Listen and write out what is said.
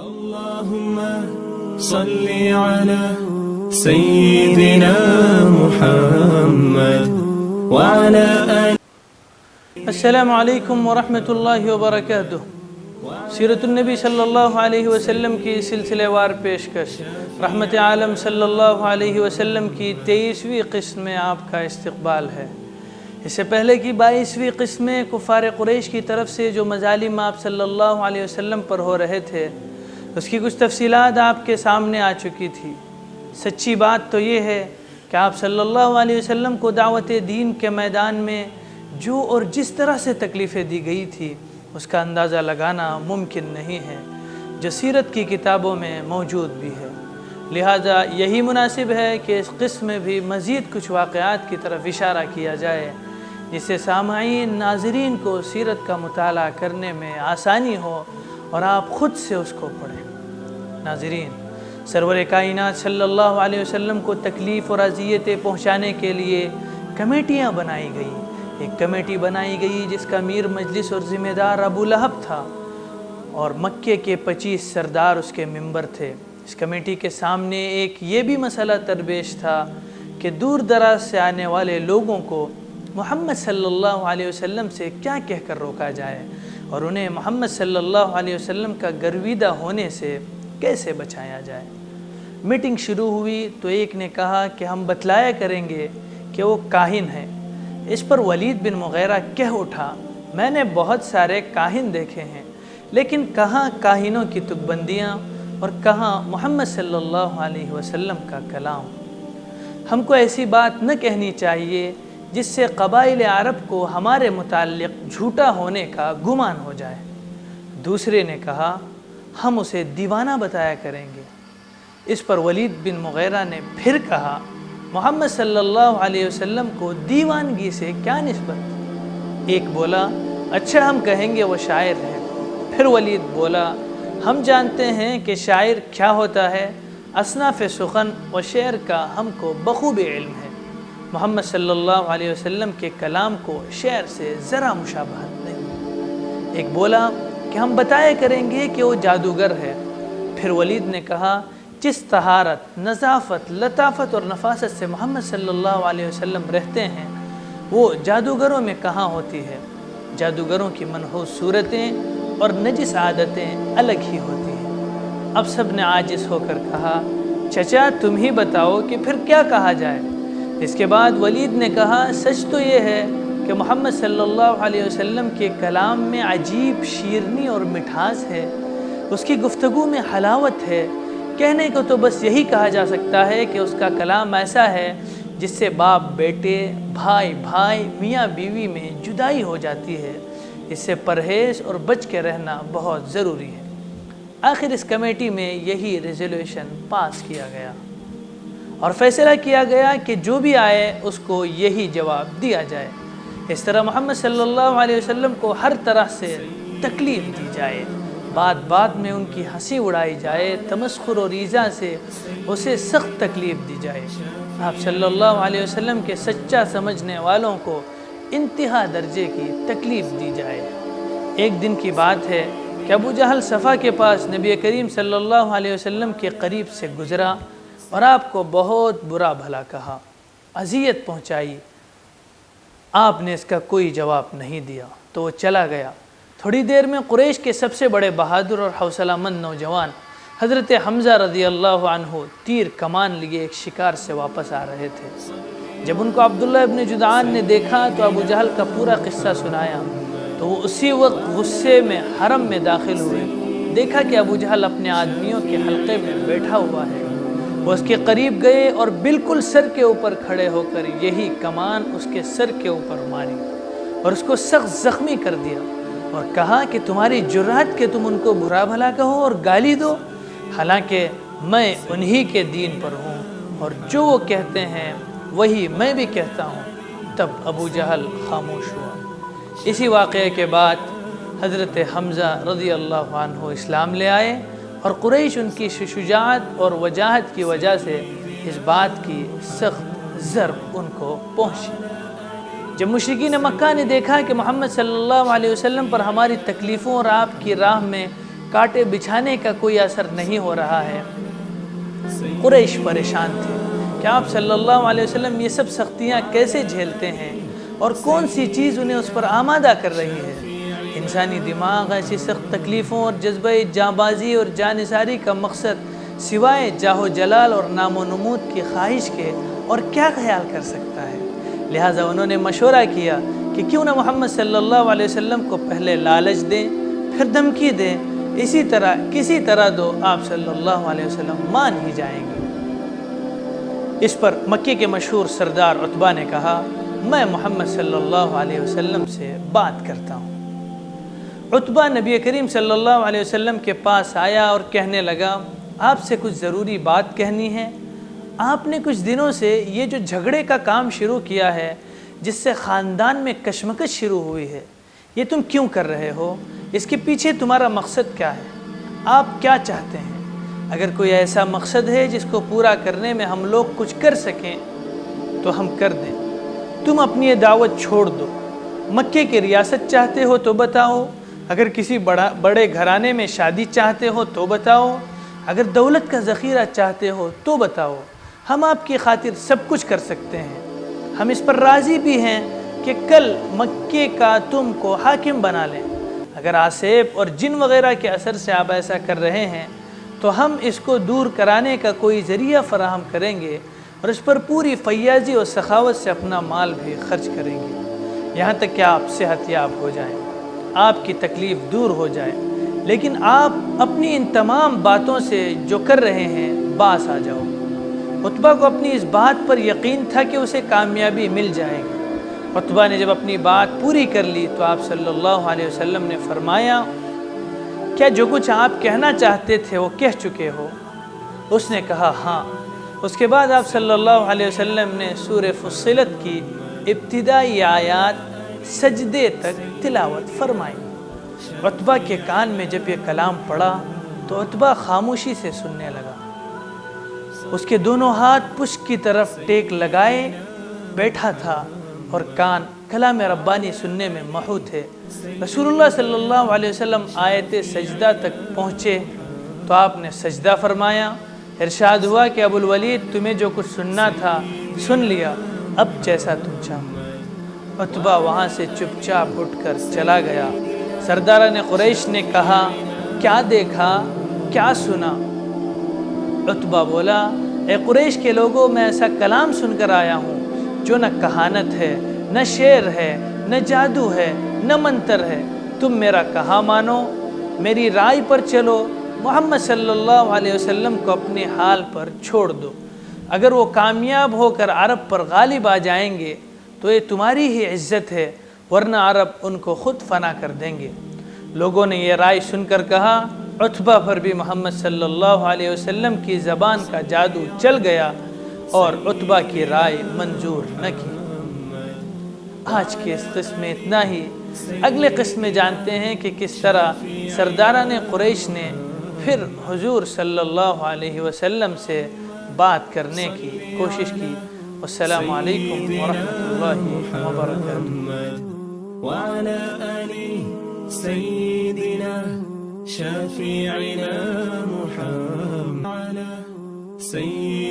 اللهم صل على سيدنا محمد وعلى آله. السلام علیکم ورحمۃ اللہ وبرکاتہ. سیرت النبی صلی اللہ علیہ وسلم کی سلسلے وار پیشکش رحمت عالم صلی اللہ علیہ وسلم کی 23ویں قسط میں آپ کا استقبال ہے. اس سے پہلے کی 22ویں قسط میں کفار قریش کی طرف سے جو مظالم آپ صلی اللہ علیہ وسلم پر ہو رہے تھے اس کی کچھ تفصیلات آپ کے سامنے آ چکی تھی. سچی بات تو یہ ہے کہ آپ صلی اللہ علیہ وسلم کو دعوت دین کے میدان میں جو اور جس طرح سے تکلیفیں دی گئی تھی اس کا اندازہ لگانا ممکن نہیں ہے، جو سیرت کی کتابوں میں موجود بھی ہے. لہذا یہی مناسب ہے کہ اس قسم میں بھی مزید کچھ واقعات کی طرف اشارہ کیا جائے جس سے سامعین ناظرین کو سیرت کا مطالعہ کرنے میں آسانی ہو اور آپ خود سے اس کو پڑھیں. ناظرین، سرور کائنات صلی اللہ علیہ وسلم کو تکلیف اور اذیتیں پہنچانے کے لیے کمیٹیاں بنائی گئیں. ایک کمیٹی بنائی گئی جس کا امیر مجلس اور ذمہ دار ابو لہب تھا اور مکے کے 25 سردار اس کے ممبر تھے. اس کمیٹی کے سامنے ایک یہ بھی مسئلہ درپیش تھا کہ دور دراز سے آنے والے لوگوں کو محمد صلی اللہ علیہ وسلم سے کیا کہہ کر روکا جائے اور انہیں محمد صلی اللہ علیہ وسلم کا گرویدہ ہونے سے کیسے بچایا جائے. میٹنگ شروع ہوئی تو ایک نے کہا کہ ہم بتلایا کریں گے کہ وہ کاہن ہے. اس پر ولید بن مغیرہ کہہ اٹھا، میں نے بہت سارے کاہن دیکھے ہیں لیکن کہاں کاہنوں کی تک بندیاں اور کہاں محمد صلی اللہ علیہ وسلم کا کلام. ہم کو ایسی بات نہ کہنی چاہیے جس سے قبائل عرب کو ہمارے متعلق جھوٹا ہونے کا گمان ہو جائے. دوسرے نے کہا ہم اسے دیوانہ بتایا کریں گے. اس پر ولید بن مغیرہ نے پھر کہا محمد صلی اللہ علیہ وسلم کو دیوانگی سے کیا نسبت. ایک بولا اچھا ہم کہیں گے وہ شاعر ہے. پھر ولید بولا ہم جانتے ہیں کہ شاعر کیا ہوتا ہے، اصناف سخن و شعر کا ہم کو بخوبی علم ہے. محمد صلی اللہ علیہ وسلم کے کلام کو شعر سے ذرا مشابہت نہیں. ایک بولا کہ ہم بتایا کریں گے کہ وہ جادوگر ہے. پھر ولید نے کہا جس طہارت، نظافت، لطافت اور نفاست سے محمد صلی اللہ علیہ وسلم رہتے ہیں وہ جادوگروں میں کہاں ہوتی ہے. جادوگروں کی منحوس صورتیں اور نجس عادتیں الگ ہی ہوتی ہیں. اب سب نے عاجز ہو کر کہا چچا تم ہی بتاؤ کہ پھر کیا کہا جائے. اس کے بعد ولید نے کہا سچ تو یہ ہے کہ محمد صلی اللہ علیہ وسلم کے کلام میں عجیب شیرنی اور مٹھاس ہے، اس کی گفتگو میں حلاوت ہے. کہنے کو تو بس یہی کہا جا سکتا ہے کہ اس کا کلام ایسا ہے جس سے باپ بیٹے، بھائی بھائی، میاں بیوی میں جدائی ہو جاتی ہے. اس سے پرہیز اور بچ کے رہنا بہت ضروری ہے. آخر اس کمیٹی میں یہی ریزولوشن پاس کیا گیا اور فیصلہ کیا گیا کہ جو بھی آئے اس کو یہی جواب دیا جائے. اس طرح محمد صلی اللہ علیہ وسلم کو ہر طرح سے تکلیف دی جائے، بات بات میں ان کی ہنسی اڑائی جائے، تمسخر اور ایذا سے اسے سخت تکلیف دی جائے. آپ صلی اللہ علیہ وسلم کے سچا سمجھنے والوں کو انتہا درجے کی تکلیف دی جائے. ایک دن کی بات ہے کہ ابو جہل صفا کے پاس نبی کریم صلی اللہ علیہ وسلم کے قریب سے گزرا اور آپ کو بہت برا بھلا کہا، اذیت پہنچائی. آپ نے اس کا کوئی جواب نہیں دیا تو وہ چلا گیا. تھوڑی دیر میں قریش کے سب سے بڑے بہادر اور حوصلہ مند نوجوان حضرت حمزہ رضی اللہ عنہ تیر کمان لیے ایک شکار سے واپس آ رہے تھے. جب ان کو عبداللہ ابن جدعان نے دیکھا تو ابو جہل کا پورا قصہ سنایا تو وہ اسی وقت غصے میں حرم میں داخل ہوئے. دیکھا کہ ابو جہل اپنے آدمیوں کے حلقے میں بیٹھا ہوا ہے. وہ اس کے قریب گئے اور بالکل سر کے اوپر کھڑے ہو کر یہی کمان اس کے سر کے اوپر ماری اور اس کو سخت زخمی کر دیا اور کہا کہ تمہاری جرأت کہ تم ان کو برا بھلا کہو اور گالی دو، حالانکہ میں انہی کے دین پر ہوں اور جو وہ کہتے ہیں وہی میں بھی کہتا ہوں. تب ابو جہل خاموش ہوا. اسی واقعے کے بعد حضرت حمزہ رضی اللہ عنہ اسلام لے آئے اور قریش ان کی شجاعت اور وجاہت کی وجہ سے اس بات کی سخت ضرب ان کو پہنچی. جب مشرکین مکہ نے دیکھا کہ محمد صلی اللہ علیہ وسلم پر ہماری تکلیفوں اور آپ کی راہ میں کاٹے بچھانے کا کوئی اثر نہیں ہو رہا ہے۔ قریش پریشان تھے کہ آپ صلی اللہ علیہ وسلم یہ سب سختیاں کیسے جھیلتے ہیں اور کون سی چیز انہیں اس پر آمادہ کر رہی ہے۔ انسانی دماغ ایسی سخت تکلیفوں اور جذبہ جاں بازی اور جانثاری کا مقصد سوائے جاہ و جلال اور نام و نمود کی خواہش کے اور کیا خیال کر سکتا ہے۔ لہٰذا انہوں نے مشورہ کیا کہ کیوں نہ محمد صلی اللہ علیہ وسلم کو پہلے لالچ دیں پھر دھمکی دیں، اسی طرح کسی طرح دو آپ صلی اللہ علیہ وسلم مان ہی جائیں گے۔ اس پر مکے کے مشہور سردار عتبہ نے کہا میں محمد صلی اللہ علیہ وسلم سے بات کرتا ہوں۔ عتبہ نبی کریم صلی اللہ علیہ وسلم کے پاس آیا اور کہنے لگا آپ سے کچھ ضروری بات کہنی ہے۔ آپ نے کچھ دنوں سے یہ جو جھگڑے کا کام شروع کیا ہے جس سے خاندان میں کشمکش شروع ہوئی ہے، یہ تم کیوں کر رہے ہو؟ اس کے پیچھے تمہارا مقصد کیا ہے؟ آپ کیا چاہتے ہیں؟ اگر کوئی ایسا مقصد ہے جس کو پورا کرنے میں ہم لوگ کچھ کر سکیں تو ہم کر دیں۔ تم اپنی یہ دعوت چھوڑ دو۔ مکے کی ریاست چاہتے ہو تو بتاؤ، اگر کسی بڑے گھرانے میں شادی چاہتے ہو تو بتاؤ، اگر دولت کا ذخیرہ چاہتے ہو تو بتاؤ، ہم آپ کی خاطر سب کچھ کر سکتے ہیں۔ ہم اس پر راضی بھی ہیں کہ کل مکے کا تم کو حاکم بنا لیں۔ اگر آسیب اور جن وغیرہ کے اثر سے آپ ایسا کر رہے ہیں تو ہم اس کو دور کرانے کا کوئی ذریعہ فراہم کریں گے اور اس پر پوری فیاضی اور سخاوت سے اپنا مال بھی خرچ کریں گے، یہاں تک کہ آپ صحت یاب ہو جائیں، آپ کی تکلیف دور ہو جائے۔ لیکن آپ اپنی ان تمام باتوں سے جو کر رہے ہیں باز آ جاؤ۔ عتبہ کو اپنی اس بات پر یقین تھا کہ اسے کامیابی مل جائے گی۔ عتبہ نے جب اپنی بات پوری کر لی تو آپ صلی اللہ علیہ وسلم نے فرمایا کیا جو کچھ آپ کہنا چاہتے تھے وہ کہہ چکے ہو؟ اس نے کہا ہاں۔ اس کے بعد آپ صلی اللہ علیہ وسلم نے سورہ فصلت کی ابتدائی آیات سجدے تک تلاوت فرمائی۔ عتبہ کے کان میں جب یہ کلام پڑا تو عتبہ خاموشی سے سننے لگا۔ اس کے دونوں ہاتھ پشت کی طرف ٹیک لگائے بیٹھا تھا اور کان کلام ربانی سننے میں محو تھے۔ رسول اللہ صلی اللہ علیہ وسلم آیت سجدہ تک پہنچے تو آپ نے سجدہ فرمایا۔ ارشاد ہوا کہ ابو الولید تمہیں جو کچھ سننا تھا سن لیا، اب جیسا تم چاہو۔ عتبہ وہاں سے چپ چاپ اٹھ کر چلا گیا۔ سرداران قریش نے کہا کیا دیکھا، کیا سنا؟ عتبہ بولا اے قریش کے لوگوں، میں ایسا کلام سن کر آیا ہوں جو نہ کہانت ہے، نہ شعر ہے، نہ جادو ہے، نہ منتر ہے۔ تم میرا کہا مانو، میری رائے پر چلو، محمد صلی اللہ علیہ وسلم کو اپنے حال پر چھوڑ دو۔ اگر وہ کامیاب ہو کر عرب پر غالب آ جائیں گے تو یہ تمہاری ہی عزت ہے، ورنہ عرب ان کو خود فنا کر دیں گے۔ لوگوں نے یہ رائے سن کر کہا عتبہ پر بھی محمد صلی اللہ علیہ وسلم کی زبان کا جادو چل گیا اور عتبہ کی رائے منظور نہ کی۔ آج کے اس قسم میں اتنا ہی۔ اگلے قسم میں جانتے ہیں کہ کس طرح سرداران قریش نے پھر حضور صلی اللہ علیہ وسلم سے بات کرنے کی کوشش کی۔ والسلام علیکم ورحمۃ اللہ وبرکاتہ۔ وعلى آل سيدنا شفيعنا محمد على سيدنا